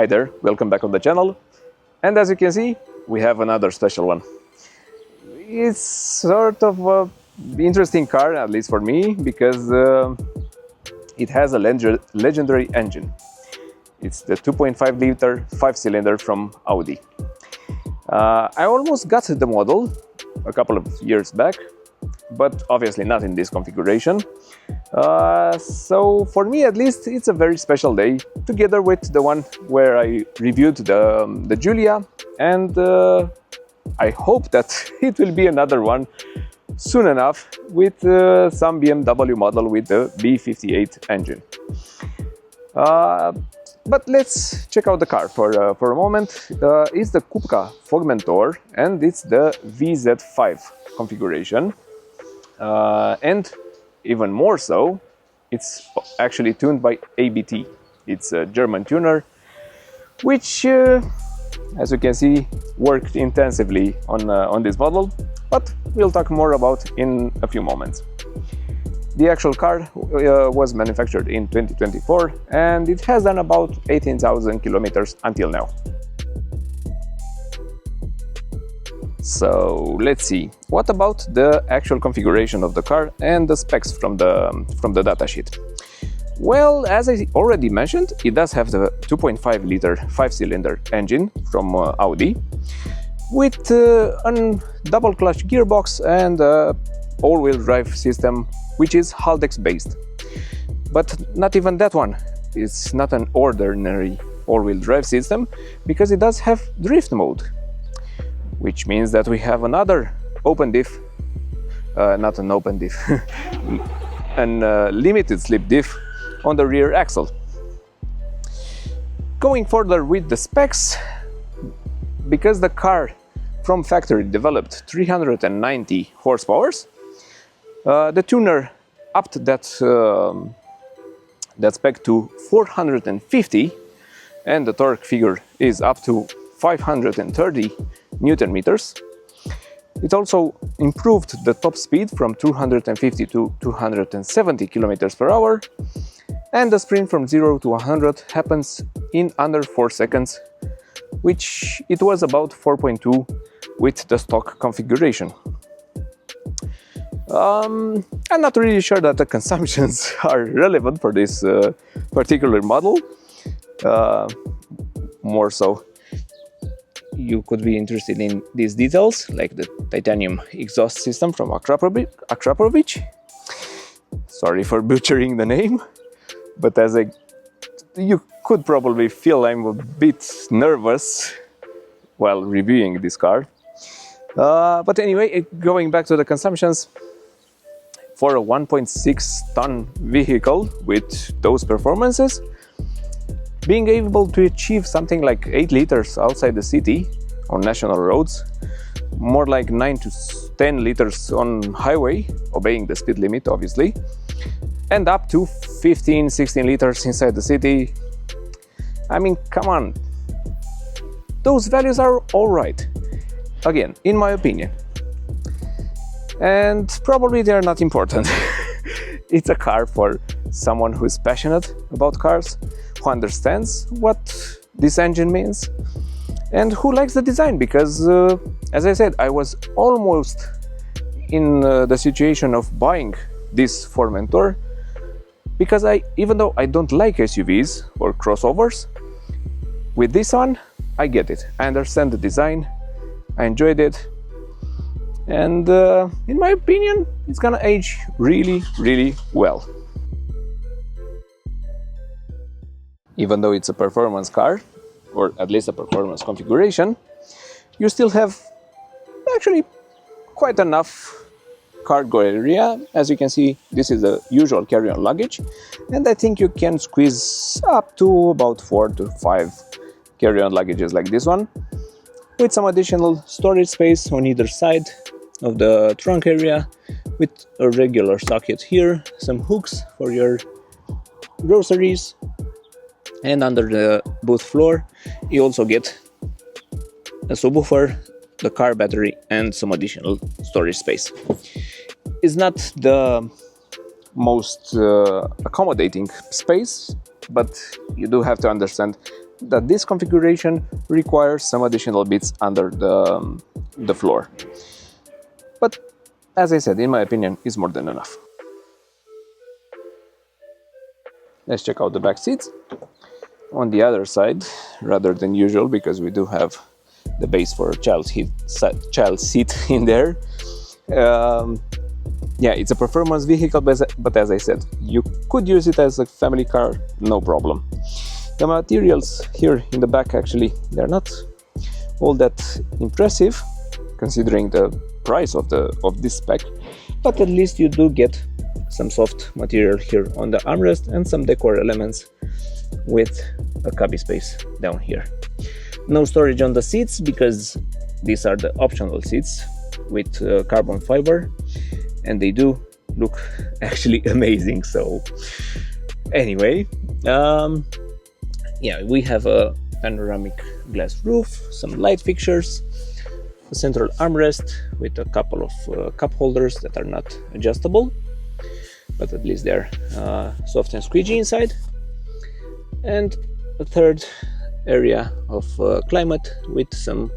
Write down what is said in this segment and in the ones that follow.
Hi there, welcome back on the channel. And as you can see, we have another special one. It's sort of an interesting car, at least for me, because it has a legendary engine. It's the 2.5 liter 5-cylinder from Audi. I almost got the model a couple of years back, but obviously not in this configuration. So for me at least, it's a very special day, together with the one where I reviewed the Giulia, and I hope that it will be another one soon enough with some BMW model with the B58 engine. But let's check out the car for a moment. It's the Cupra Formentor and it's the VZ5 configuration. And even more so, it's actually tuned by ABT. It's a German tuner, which, as you can see, worked intensively on this model, but we'll talk more about in a few moments. The actual car was manufactured in 2024 and it has done about 18,000 kilometers until now. So let's see, what about the actual configuration of the car and the specs from the datasheet? Well, as I already mentioned, it does have the 2.5 liter 5-cylinder engine from Audi with a double clutch gearbox and all-wheel drive system, which is Haldex based. But not even that one. It's not an ordinary all-wheel drive system, because it does have drift mode, which means that we have another open diff, not an open diff, and limited slip diff on the rear axle. Going further with the specs, because the car from factory developed 390 horsepower, the tuner upped that spec to 450, and the torque figure is up to 530 Newton meters. It also improved the top speed from 250 to 270 kilometers per hour, and the sprint from 0 to 100 happens in under 4 seconds, which it was about 4.2 with the stock configuration. I'm not really sure that the consumptions are relevant for this particular model. More so, you could be interested in these details, like the titanium exhaust system from Akrapovic. Sorry for butchering the name, but you could probably feel I'm a bit nervous while reviewing this car. But anyway, going back to the consumptions, for a 1.6 ton vehicle with those performances, being able to achieve something like 8 liters outside the city on national roads, more like 9 to 10 liters on highway, obeying the speed limit obviously, and up to 15-16 liters inside the city. I mean, come on, those values are alright, again, in my opinion. And probably they are not important. It's a car for someone who is passionate about cars, who understands what this engine means, and who likes the design, because as I said, I was almost in the situation of buying this Formentor, because even though I don't like SUVs or crossovers, with this one I get it. I understand the design, I enjoyed it, and in my opinion it's gonna age really, really well. Even though it's a performance car, or at least a performance configuration, you still have actually quite enough cargo area. As you can see, this is the usual carry-on luggage, and I think you can squeeze up to about 4 to 5 carry-on luggages like this one, with some additional storage space on either side of the trunk area, with a regular socket here, some hooks for your groceries, and under the boot floor you also get a subwoofer, the car battery, and some additional storage space. It's not the most accommodating space, but you do have to understand that this configuration requires some additional bits under the floor. But as I said, in my opinion, is more than enough. Let's check out the back seats. On the other side, rather than usual, because we do have the base for a child seat in there. Yeah, it's a performance vehicle, but as I said, you could use it as a family car, no problem. The materials here in the back, actually, they're not all that impressive, considering the price of this spec, but at least you do get some soft material here on the armrest and some decor elements with a cubby space down here. No storage on the seats because these are the optional seats with carbon fiber, and they do look actually amazing. So anyway, yeah, we have a panoramic glass roof, some light fixtures, a central armrest with a couple of cup holders that are not adjustable, but at least they're soft and squeegee inside, and a third area of climate with some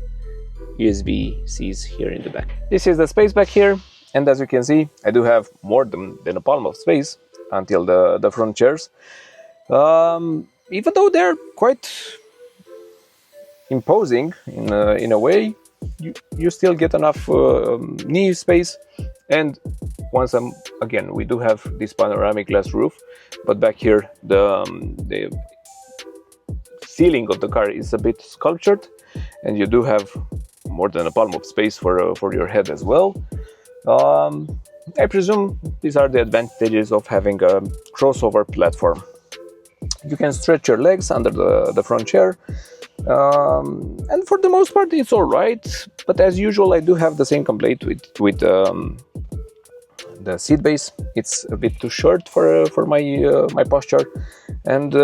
USB-Cs here in the back. This is the space back here, and as you can see, I do have more than a palm of space until the front chairs. Even though they're quite imposing in a way, you still get enough knee space. And once again, we do have this panoramic glass roof, but back here the ceiling of the car is a bit sculptured, and you do have more than a palm of space for your head as well. I presume these are the advantages of having a crossover platform. You can stretch your legs under the front chair, and for the most part it's all right. But as usual, I do have the same complaint with the seat base. It's a bit too short for my posture, and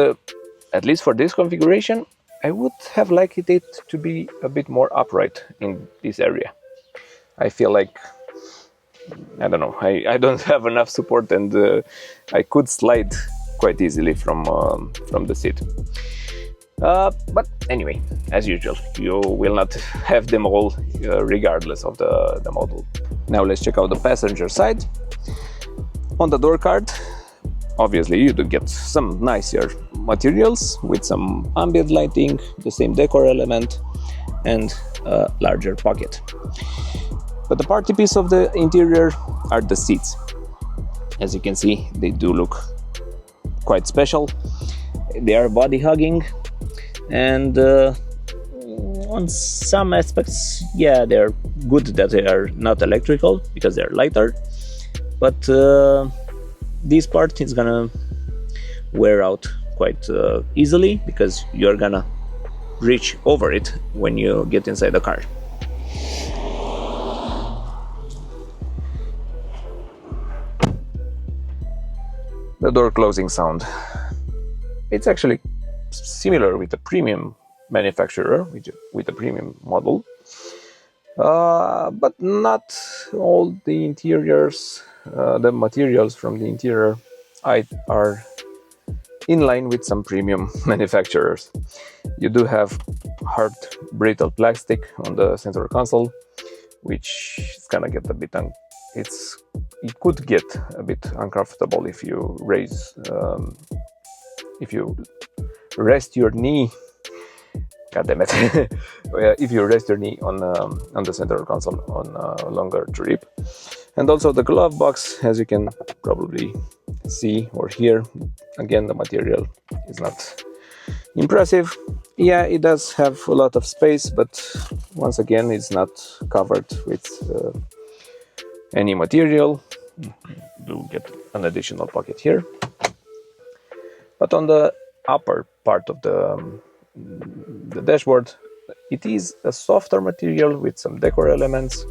at least for this configuration, I would have liked it to be a bit more upright in this area. I feel like, I don't know, I don't have enough support, and I could slide quite easily from the seat. But anyway, as usual, you will not have them all regardless of the model. Now let's check out the passenger side. On the door card, obviously you do get some nicer materials with some ambient lighting, the same decor element, and a larger pocket. But the party piece of the interior are the seats. As you can see, they do look quite special. They are body hugging, and on some aspects, yeah, they're good that they are not electrical because they're lighter, but this part is gonna wear out quite easily because you're gonna reach over it when you get inside the car. The door closing sound, it's actually similar with the premium manufacturer, with the premium model, but not all the interiors, the materials from the interior are in line with some premium manufacturers. You do have hard brittle plastic on the center console, which is gonna get a bit it could get a bit uncomfortable if you rest your knee. God damn it! If you rest your knee on the center console on a longer trip. And also the glove box, as you can probably see or hear, again, the material is not impressive. Yeah, it does have a lot of space, but once again, it's not covered with any material. You do get an additional pocket here. But on the upper part of the dashboard, it is a softer material with some decor elements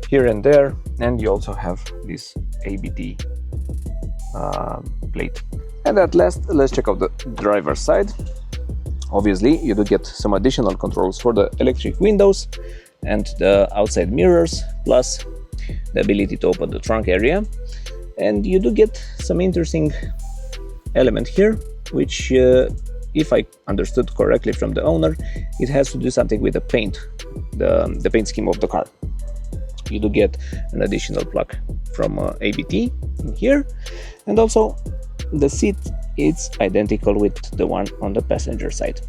here and there, and you also have this ABT plate. And at last, let's check out the driver's side. Obviously, you do get some additional controls for the electric windows and the outside mirrors, plus the ability to open the trunk area. And you do get some interesting element here, which if I understood correctly from the owner, it has to do something with the paint, the paint scheme of the car. You do get an additional plug from ABT in here, and also the seat is identical with the one on the passenger side.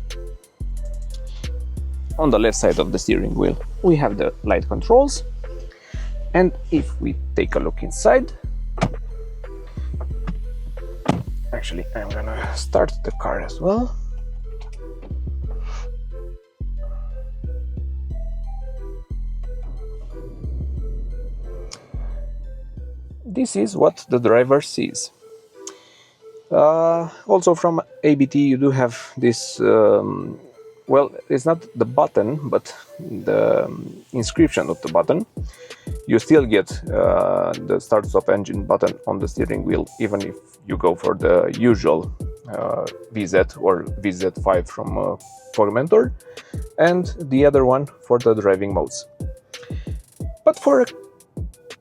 On the left side of the steering wheel we have the light controls, and if we take a look inside, actually I'm gonna start the car as well. This is what the driver sees. Also from ABT you do have this, well, it's not the button, but the inscription of the button. You still get the start-stop engine button on the steering wheel, even if you go for the usual VZ or VZ5 from Formentor, and the other one for the driving modes. But for a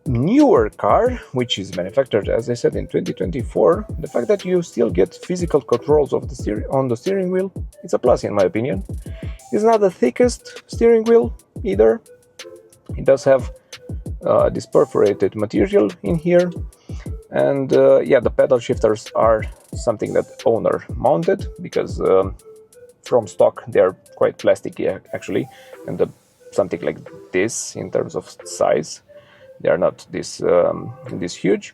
newer car, which is manufactured, as I said, in 2024, the fact that you still get physical controls of the on the steering wheel, it's a plus in my opinion. It's not the thickest steering wheel either. It does have this perforated material in here, and yeah, the pedal shifters are something that owner mounted, because from stock they're quite plasticky actually, and something like this in terms of size. They are not this huge.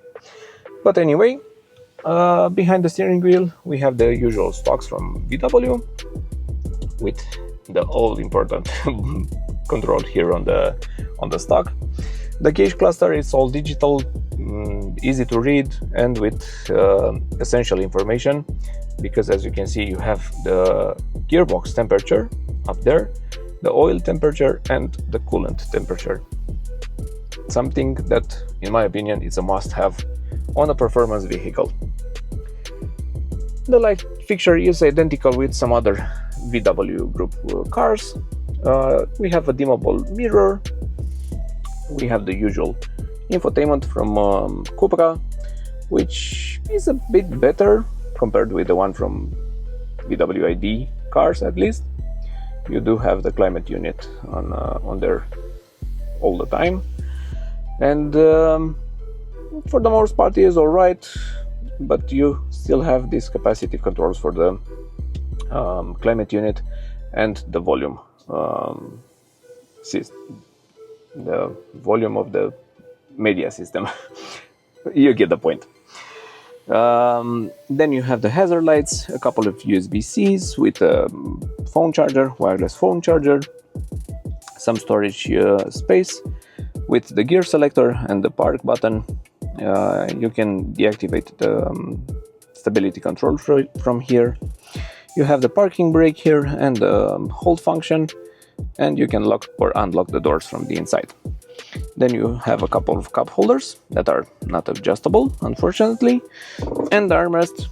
But anyway, behind the steering wheel we have the usual stocks from VW, with the all important control here on the stock. The gauge cluster is all digital, easy to read, and with essential information, because as you can see you have the gearbox temperature up there, the oil temperature, and the coolant temperature. Something that, in my opinion, is a must-have on a performance vehicle. The light fixture is identical with some other VW group cars. We have a dimmable mirror. We have the usual infotainment from Cupra, which is a bit better compared with the one from VW ID cars, at least. You do have the climate unit on there all the time. And for the most part it is alright, but you still have these capacitive controls for the climate unit and the volume the volume of the media system. You get the point. Then you have the hazard lights, a couple of USB-Cs with a phone charger, wireless phone charger, some storage space. With the gear selector and the park button, you can deactivate the stability control from here. You have the parking brake here and the hold function, and you can lock or unlock the doors from the inside. Then you have a couple of cup holders that are not adjustable, unfortunately, and the armrest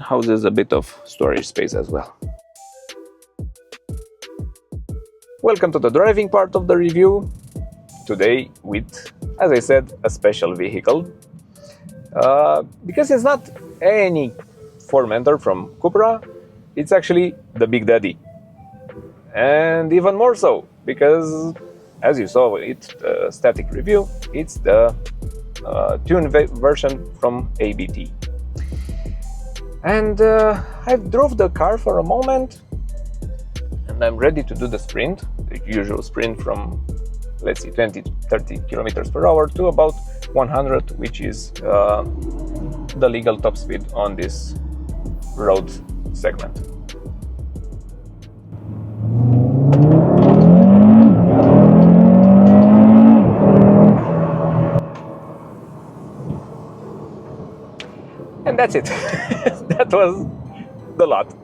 houses a bit of storage space as well. Welcome to the driving part of the review. Today with, as I said, a special vehicle, because it's not any Formentor from Cupra, it's actually the Big Daddy, and even more so because, as you saw in the static review, it's the tuned version from ABT. And I drove the car for a moment, and I'm ready to do the sprint, the usual sprint from, let's see, 20-30 kilometers per hour to about 100, which is the legal top speed on this road segment. And that's it. That was the lot.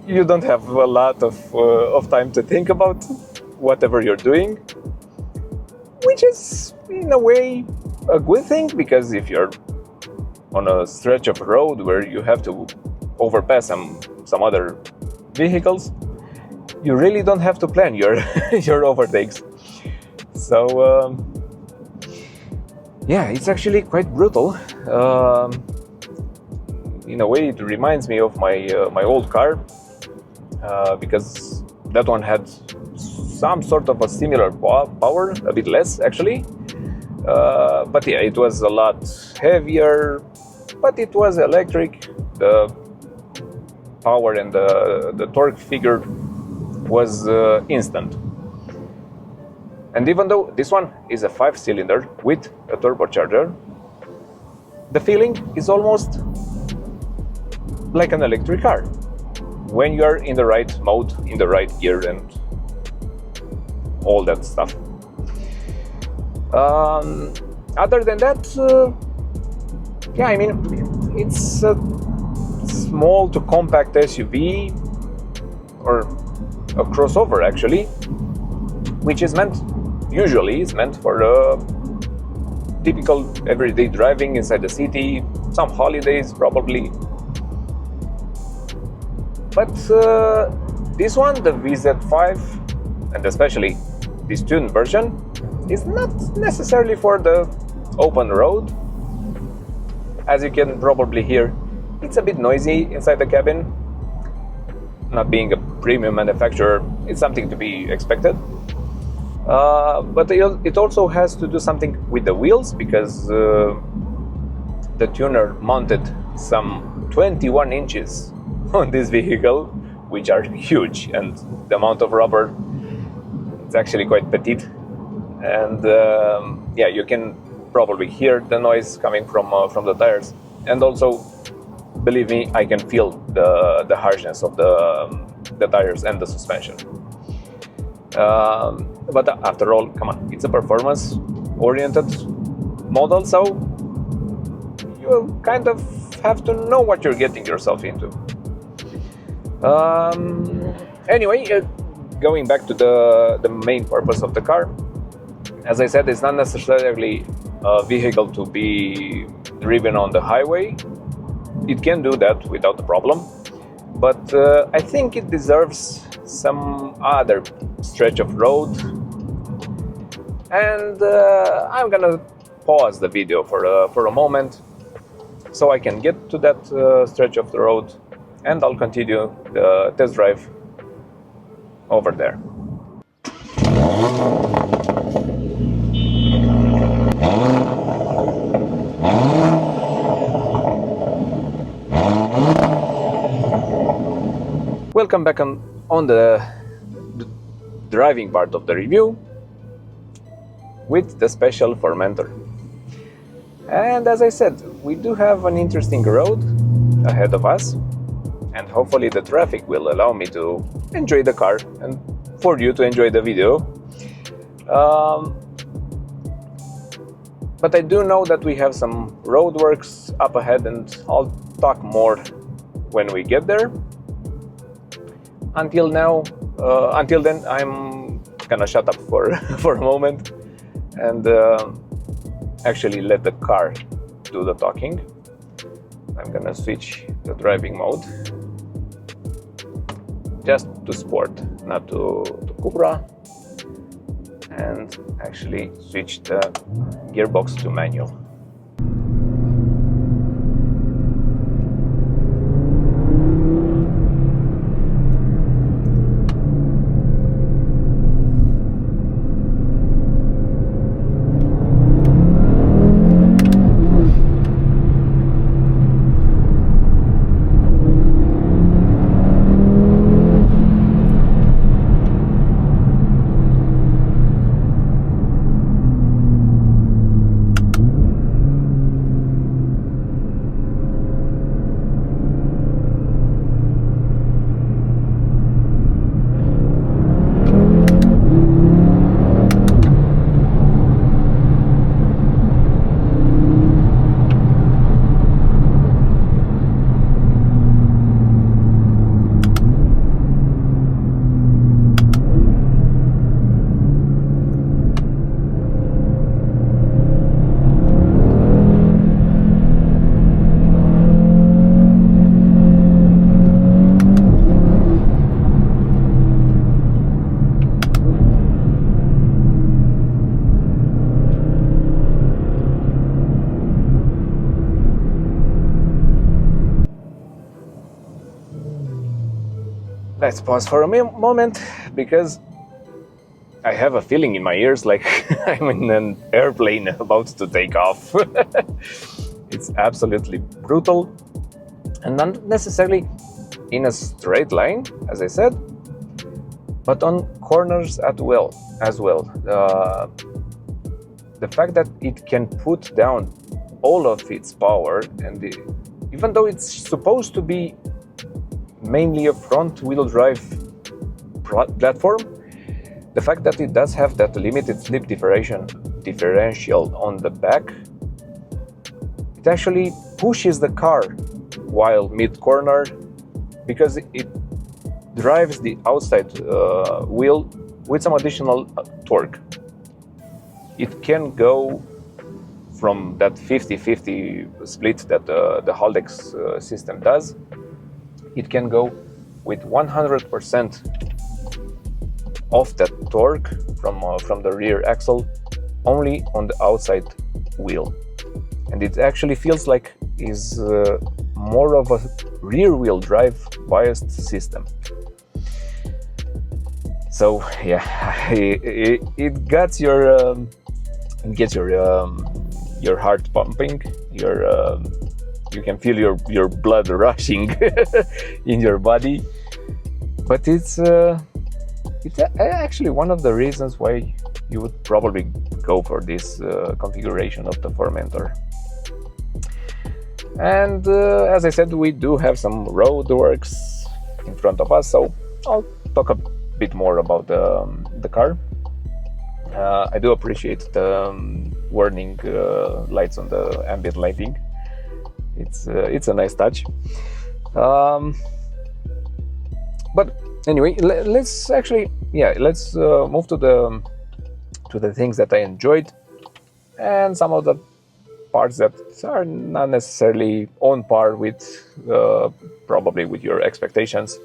You don't have a lot of time to think about whatever you're doing, which is in a way a good thing, because if you're on a stretch of road where you have to overpass some other vehicles, you really don't have to plan your your overtakes. So yeah, it's actually quite brutal. in a way, it reminds me of my old car, because that one had some sort of a similar power, a bit less actually, but yeah, it was a lot heavier, but it was electric. The power and the torque figure was instant. And even though this one is a 5-cylinder with a turbocharger, the feeling is almost like an electric car when you are in the right mode, in the right gear and all that stuff. Other than that, yeah, I mean, it's a small to compact SUV, or a crossover actually, which is usually meant for typical everyday driving inside the city, some holidays probably. But this one, the VZ5, and especially this tuned version, is not necessarily for the open road. As you can probably hear, it's a bit noisy inside the cabin. Not being a premium manufacturer, it's something to be expected. But it also has to do something with the wheels, because the tuner mounted some 21 inches on this vehicle, which are huge, and the amount of rubber, it's actually quite petite. And yeah, you can probably hear the noise coming from the tires, and also, believe me, I can feel the harshness of the tires and the suspension. But after all, come on, it's a performance-oriented model, so you kind of have to know what you're getting yourself into. Anyway, going back to the main purpose of the car, as I said, it's not necessarily a vehicle to be driven on the highway. It can do that without a problem, but I think it deserves some other stretch of road, and I'm gonna pause the video for a moment so I can get to that stretch of the road, and I'll continue the test drive over there. Welcome back on the driving part of the review with the special Formentor. And as I said, we do have an interesting road ahead of us, and hopefully the traffic will allow me to enjoy the car and for you to enjoy the video. But I do know that we have some roadworks up ahead, and I'll talk more when we get there. Until then, I'm gonna shut up for a moment and actually let the car do the talking. I'm gonna switch the driving mode just to sport, not to Cupra, and actually switch the gearbox to manual. let's pause for a moment, because I have a feeling in my ears like I'm in an airplane about to take off. It's absolutely brutal, and not necessarily in a straight line, as I said, but on corners as well. The fact that it can put down all of its power, and even though it's supposed to be mainly a front-wheel drive platform, the fact that it does have that limited slip differential on the back, it actually pushes the car while mid-corner, because it drives the outside wheel with some additional torque. It can go from that 50-50 split that the Haldex system does. It can go with 100% of that torque from the rear axle only on the outside wheel, and it actually feels like is more of a rear-wheel drive biased system. So yeah, it gets your heart pumping. You can feel your blood rushing in your body, but it's actually one of the reasons why you would probably go for this configuration of the Formentor. And as I said, we do have some road works in front of us, so I'll talk a bit more about the car. I do appreciate the warning lights on the ambient lighting. It's a nice touch. But anyway, let's move to the things that I enjoyed, and some of the parts that are not necessarily on par with probably with your expectations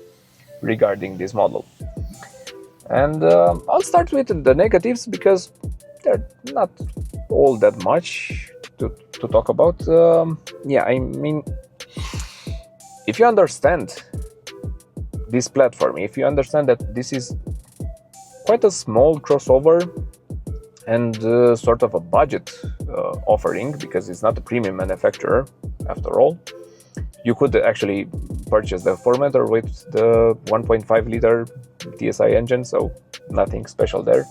regarding this model. And I'll start with the negatives, because they're not all that much to talk about. I mean, if you understand this platform, if you understand that this is quite a small crossover and sort of a budget offering, because it's not a premium manufacturer after all, you could actually purchase the Formentor with the 1.5 liter TSI engine, so nothing special there.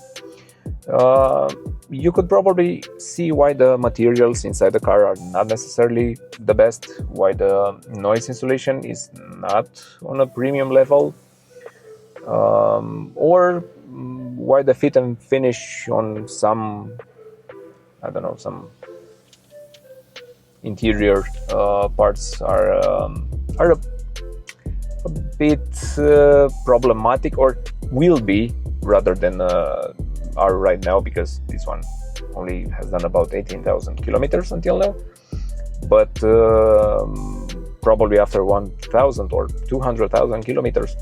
You could probably see why the materials inside the car are not necessarily the best, why the noise insulation is not on a premium level, or why the fit and finish on some, I don't know, some interior parts are a bit problematic, or will be, rather than are right now, because this one only has done about 18,000 kilometers until now. But probably after 1,000 or 200,000 kilometers,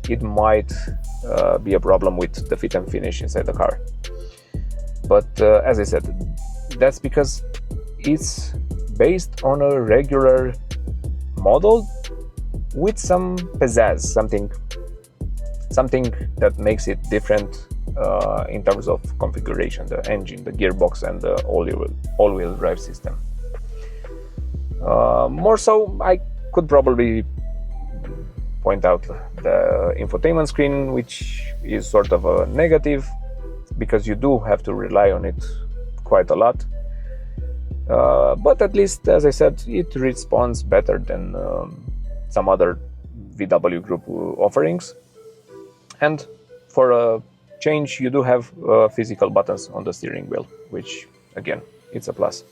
it might be a problem with the fit and finish inside the car. But as I said, that's because it's based on a regular model with some pizzazz, something that makes it different in terms of configuration, the engine, the gearbox, and the all-wheel drive system. More so, I could probably point out the infotainment screen, which is sort of a negative, because you do have to rely on it quite a lot. But at least, as I said, it responds better than some other VW Group offerings. And for a change, you do have physical buttons on the steering wheel, which, again, it's a plus.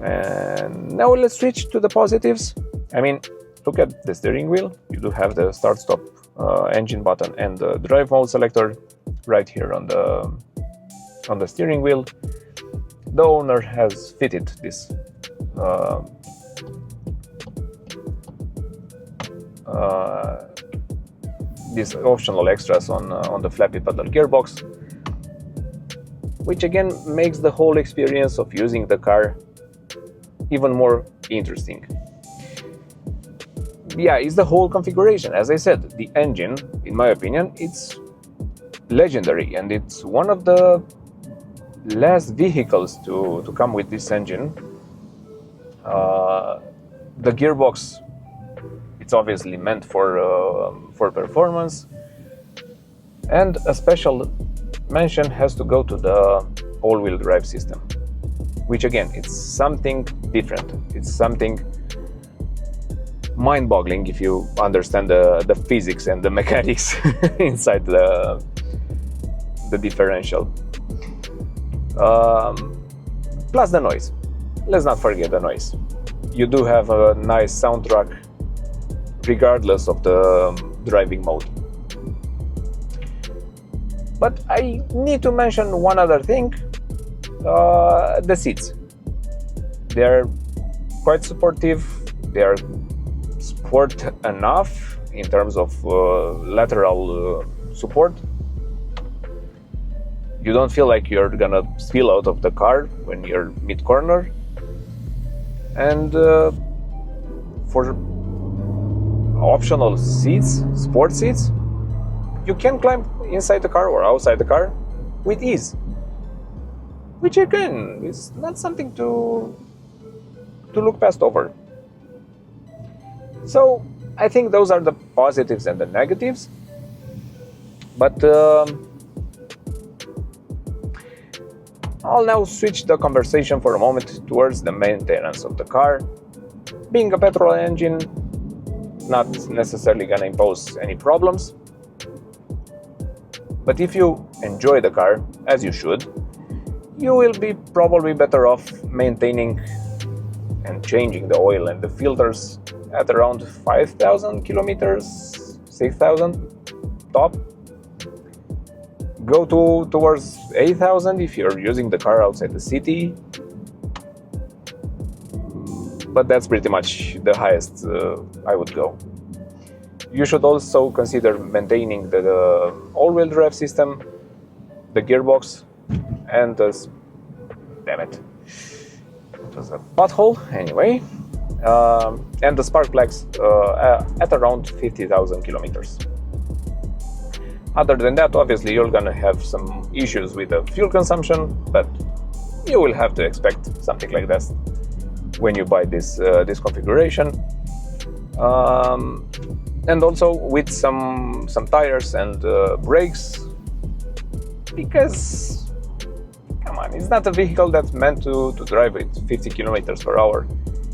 And now let's switch to the positives. I mean, look at the steering wheel. You do have the start-stop engine button and the drive mode selector right here on the steering wheel. The owner has fitted this these optional extras on the flappy pedal gearbox, which again makes the whole experience of using the car even more interesting. yeah, it's the whole configuration. As I said, the engine, in my opinion, it's legendary, and it's one of the last vehicles to come with this engine. The gearbox, it's obviously meant for performance, and a special mention has to go to the all-wheel drive system, which again, it's something different. It's something mind-boggling if you understand the physics and the mechanics inside the differential. Plus the noise. Let's not forget the noise. You do have a nice soundtrack regardless of the driving mode. But I need to mention one other thing, the seats. They're quite supportive, they're sport enough in terms of lateral support. You don't feel like you're gonna spill out of the car when you're mid-corner. And for optional seats, sport seats, you can climb inside the car or outside the car with ease, which again is not something to look past over. So I think those are the positives and the negatives, but I'll now switch the conversation for a moment towards the maintenance of the car. Being a petrol engine, not necessarily gonna impose any problems. But if you enjoy the car, as you should, you will be probably better off maintaining and changing the oil and the filters at around 5,000 kilometers, 6,000 top. Go towards 8,000 if you're using the car outside the city. But that's pretty much the highest I would go. You should also consider maintaining the all-wheel drive system, the gearbox, and damn it, it was a pothole anyway, and the spark plugs at around 50,000 kilometers. Other than that, obviously you're gonna have some issues with the fuel consumption, but you will have to expect something like this when you buy this configuration. And also with some tires and brakes, because come on, it's not a vehicle that's meant to drive at 50 kilometers per hour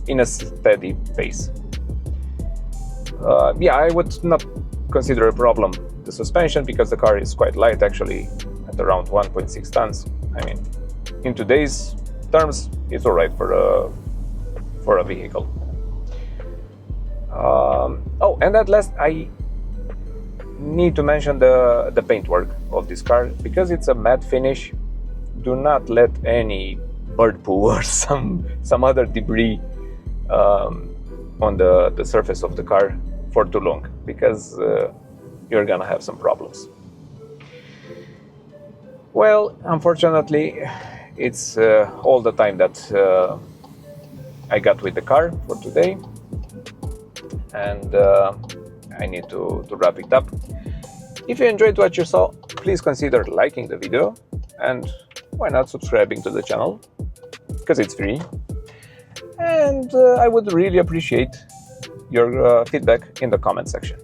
in a steady pace. Yeah, I would not consider a problem the suspension, because the car is quite light, actually at around 1.6 tons. I mean, in today's terms, it's all right for a vehicle. Oh, and at last, I need to mention the paintwork of this car, because it's a matte finish. Do not let any bird poo or some other debris on the surface of the car for too long, because you're gonna have some problems. Well, unfortunately, it's all the time that I got with the car for today, and I need to wrap it up. If you enjoyed what you saw, please consider liking the video, and why not subscribing to the channel, because it's free. And I would really appreciate your feedback in the comment section.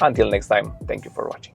Until next time, thank you for watching.